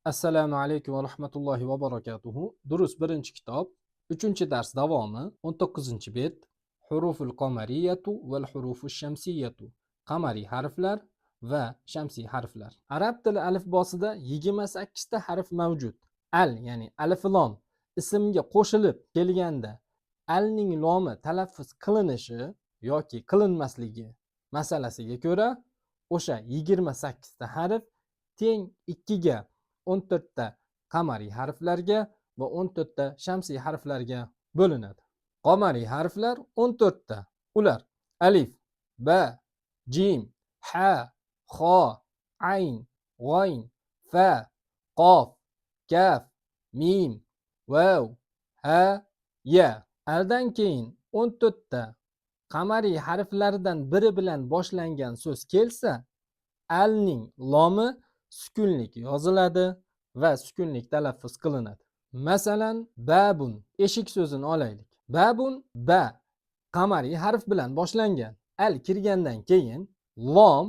Assalomu alaykum va rahmatullohi va barakatuhu. Durus birinchi kitob, 3-dars davomi, 19-bet. Huruful qamariyatu val hurufush shamsiyatu. Qamariy harflar va shamsiy harflar. Arab tili alifbosida 28 ta harf mavjud. Al, ya'ni alif lom ismga qo'shilib kelganda alning lomi talaffuz qilinishi yoki qilinmasligi masalasiga ko'ra o'sha 28 ta harf teng 2 ga 14 ta qamariy harflarga va 14 ta shamsiy harflarga bo'linadi. Qamariy harflar 14 ta. Ular alif, ba, jim, ha, xo, ayn, g'oyn, fa, qof, kaf, mim, vav, ha, ya. Aldan keyin 14 ta qamariy harflardan biri bilan boshlangan so'z kelsa, alning lomi sukunlik yoziladi va sukunlik talaffuz qilinadi. Masalan, babun eshik so'zini olaylik. Babun ba qamariy harf bilan boshlangan. Al kirgandan keyin lom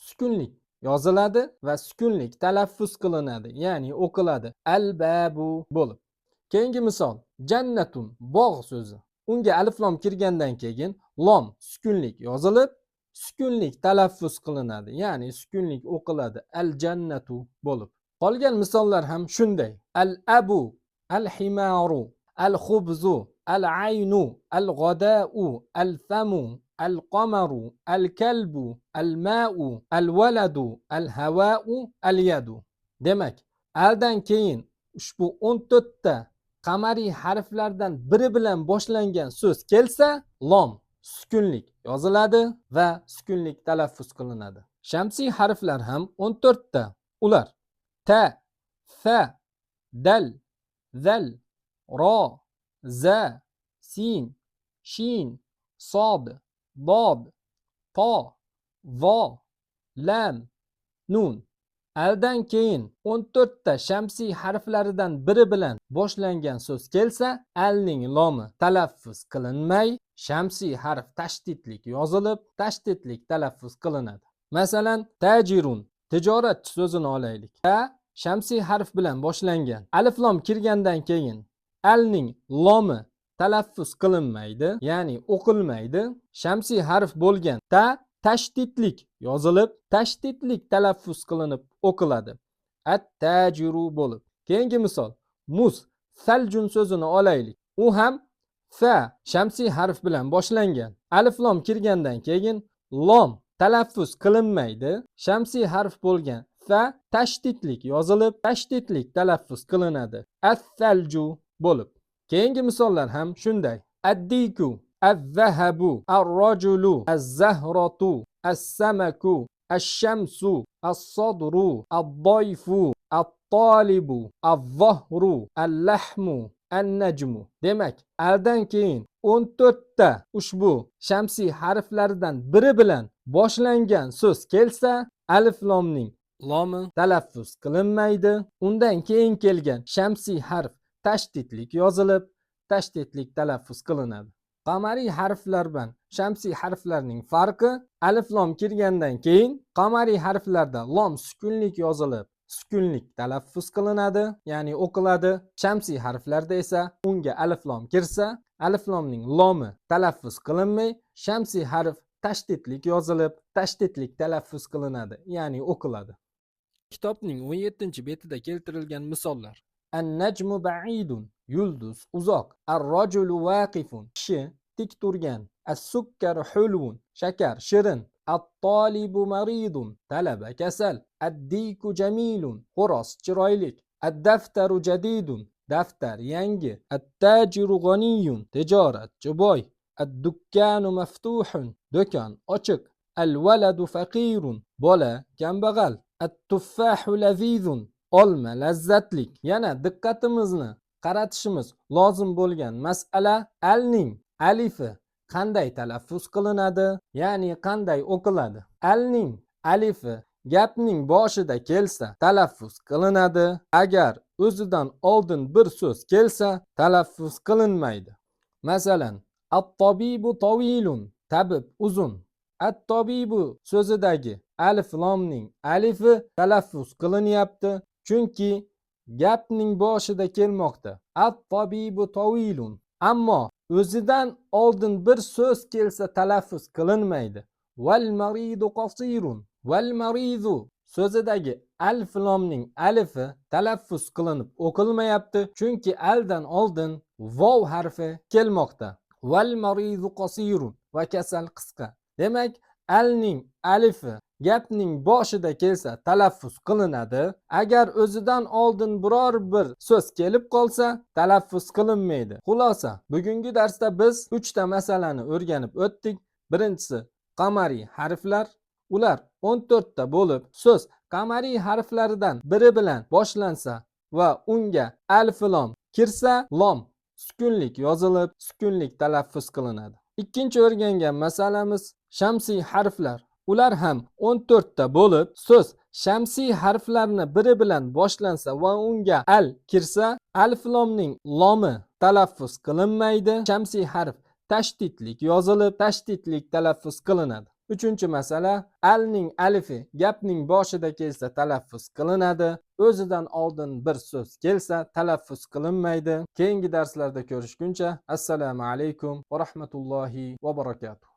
sukunlik yoziladi va sukunlik talaffuz qilinadi, ya'ni o'qiladi. Al-babu bo'lib. Keyingi misol, jannatun bog' so'zi. Unga alif lom kirgandan keyin lom sukunlik yozilib, sukunlik talaffuz qilinadi, ya'ni sukunlik o'qiladi. Al-jannatu bo'lib. Qolgan misollar ham shunday. Al-abu, al-himaru, al-khubzu, al-aynu, al-g'ada'u, al-famu, al-qamaru, al-kalbu, al-ma'u, al-waladu, al-hava'u, al-yadu. Demak, aldan keyin ushbu 14 ta qamariy harflardan biri bilan boshlangan so'z kelsa, lom sukunlik yoziladi va sukunlik talaffuz qilinadi. Shamsiy harflar ham 14 ta. Ular ta, fa, dal, zal, ro, za, sin, shin, sod, bod, to, vo, lam, nun. Aldan keyin 14 ta shamsiy harflaridan biri bilan boshlangan so'z kelsa, alning lomi talaffuz qilinmay, shamsiy harf tashdidlik yozilib, tashdidlik talaffuz qilinadi. Masalan, tajirun tijoratchi so'zini olaylik. Ta shamsiy harf bilan boshlangan. Alif lom kirgandan keyin alning lomi talaffuz qilinmaydi, ya'ni o'qilmaydi. Shamsiy harf bo'lgan ta tashdidlik yozilib, tashdidlik talaffuz qilinib o'qiladi. At-tajiru bo'lib. Keyingi misol, muz saljun so'zini olaylik. U ham fa shamsiy harf bilan boshlangan. Alif lom kirgandan keyin lom talaffuz qilinmaydi. Shamsiy harf bo'lgan fa tashdidlik yozilib, tashdidlik talaffuz qilinadi. As-salju bo'lib. Keyingi misollar ham shunday. Ad-diku, az-zahabu, ar-rajulu, az-zahratu, as-samaku, ash-shamsu, as-sadru, ad-dayfu, at-talibu, az-zahru, al-lahmu, an-najmu. Demak, aldan keyin 14 ta ushbu shamsiy harflardan biri bilan boshlangan so'z kelsa, alif lomning lomi talaffuz qilinmaydi. Undan keyin kelgan shamsiy harf tashdidlik yozilib, tashdidlik talaffuz qilinadi. Qamariy harflar bilan shamsiy harflarning farqi: alif lom kirgandan keyin qamariy harflarda lom sukunlik yozilib, sukunlik talaffuz qilinadi, ya'ni o'qiladi. Shamsiy harflarda esa unga alif lom kirsa, alif lomning lomi talaffuz qilinmay, shamsiy harf tashdidlik yozilib, tashdidlik talaffuz qilinadi, ya'ni o'qiladi. Kitobning 17-betida keltirilgan misollar. An-najmu ba'idun, yulduz uzoq. Ar-rajulu waqifun, kishi tik turgan. As-sukkaru hulvun, shakar shirin. At-talibu maridun, talaba kasal. Ad-diku jamilun, xo'roz chiroyli. Ad-daftaru jadidun, daftar yangi. At-tajiru g'aniyun, tijoratchi boy. Ad-dukkanu maftuhun, do'kon ochiq. Al-waladu faqirun, bola kambag'al. At-tuffahu lazizun, olma lazzatlik. Yana diqqatimizni qaratishimiz lozim bo'lgan masala, alning alifi qanday talaffuz qilinadi, ya'ni qanday o'qiladi. Alning alifi gapning boshida kelsa talaffuz qilinadi. Agar o'zidan oldin bir so'z kelsa talaffuz qilinmaydi. Masalan, at-tabibu tawilun, tabib uzun. At-tabibu so'zidagi alif lomning alifi talaffuz qilinyapti, chunki gapning boshida kelmoqda. At-tabibu tawilun. Ammo o'zidan oldin bir so'z kelsa talaffuz qilinmaydi. Val maridu qasirun. Val maridu so'zidagi alif lomning alifi talaffuz qilinib o'qilmayapti, chunki aldan oldin vov harfi kelmoqda. Val maridu qasirun va kasal qisqa. Demak, alning alifi gapning boshida kelsa talaffuz qilinadi. Agar o'zidan oldin biror bir so'z kelib qolsa talaffuz qilinmaydi. Xulosa, bugungi darsda biz 3 ta masalani o'rganib o'tdik. Birinchisi qamariy harflar. Ular 14 ta bo'lib, so'z qamariy harflaridan biri bilan boshlansa va unga alif lom kirsa, lom sukunlik yozilib, sukunlik talaffuz qilinadi. Ikkinchi o'rgangan masalamiz shamsiy harflar. Ular ham 14 ta bo'lib, so'z shamsiy harflarni biri bilan boshlansa va unga al kirsa, alif lomning lomi talaffuz qilinmaydi. Shamsiy harf tashdidlik yozilib, tashdidlik talaffuz qilinadi. Uchinchi masala, alning alifi gapning boshida kelsa talaffuz qilinadi. O'zidan oldin bir so'z kelsa talaffuz qilinmaydi. Keyingi darslarda ko'rishguncha assalomu alaykum va rahmatullohi va barakatuh.